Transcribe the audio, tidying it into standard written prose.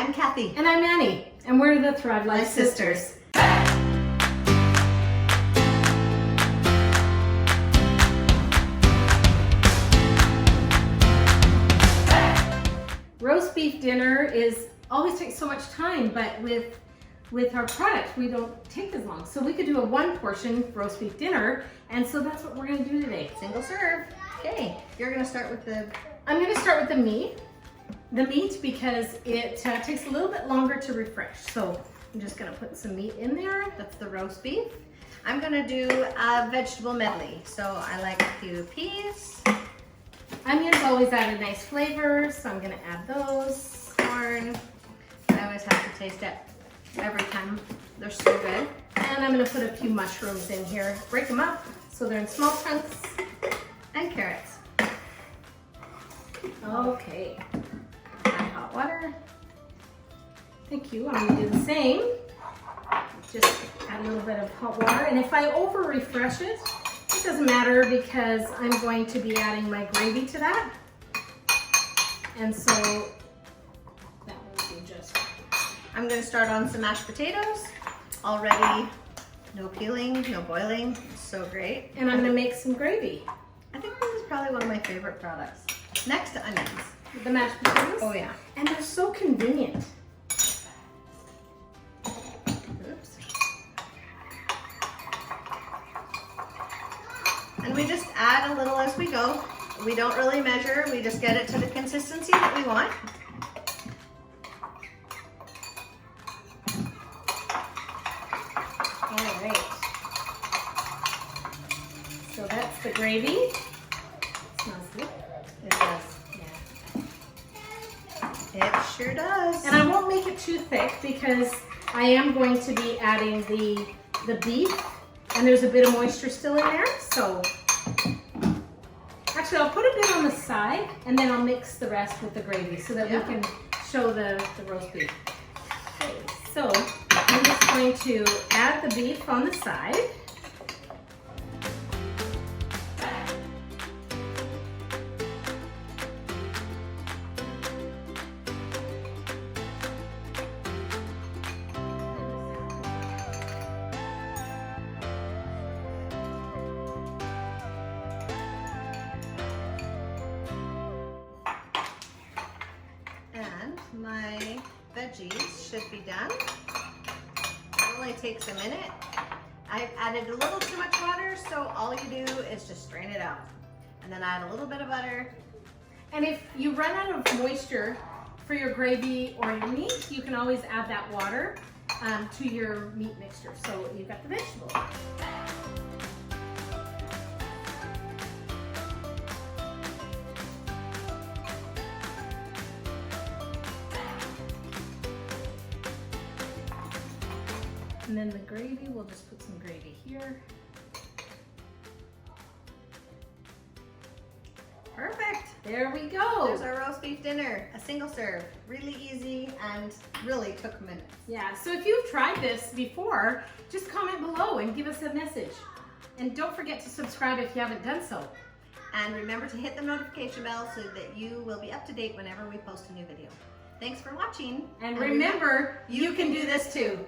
I'm Kathy. And I'm Annie, and we're the Thrive-alize sisters. Roast beef dinner always takes so much time, but with our product, we don't take as long. So we could do a 1-portion roast beef dinner, and so that's what we're gonna do today. Single serve. Okay, you're gonna start with the... I'm gonna start with the meat. The meat because it takes a little bit longer to refresh. So I'm just gonna put some meat in there. That's the roast beef. I'm gonna do a vegetable medley. So I like a few peas. Onions always add a nice flavor, so I'm gonna add those. Corn. I always have to taste it every time. They're so good. And I'm gonna put a few mushrooms in here. Break them up so they're in small chunks. And carrots. Okay. Add hot water. Thank you. I'm gonna do the same. Just add a little bit of hot water. And if I over refresh it, it doesn't matter because I'm going to be adding my gravy to that. And so that will be just fine. I'm gonna start on some mashed potatoes. Already no peeling, no boiling. So great. And I'm gonna make some gravy. I think this is probably one of my favorite products. Next to onions. The mashed potatoes? Oh yeah. And they're so convenient. Oops. And we just add a little as we go. We don't really measure, we just get it to the consistency that we want. All right. So that's the gravy. It smells good. It does. Yeah. It sure does. And I won't make it too thick because I am going to be adding the beef, and there's a bit of moisture still in there. So actually I'll put a bit on the side and then I'll mix the rest with the gravy so that we can show the roast beef. Okay, so I'm just going to add the beef on the side. My veggies should be done. It only takes a minute. I've added a little too much water, so all you do is just strain it out. And then add a little bit of butter. And if you run out of moisture for your gravy or your meat, you can always add that water to your meat mixture. So you've got the vegetable. And then the gravy, we'll just put some gravy here. Perfect. There we go. There's our roast beef dinner, a single serve. Really easy and really took minutes. Yeah, so if you've tried this before, just comment below and give us a message. And don't forget to subscribe if you haven't done so. And remember to hit the notification bell so that you will be up to date whenever we post a new video. Thanks for watching. And remember, you can do this too.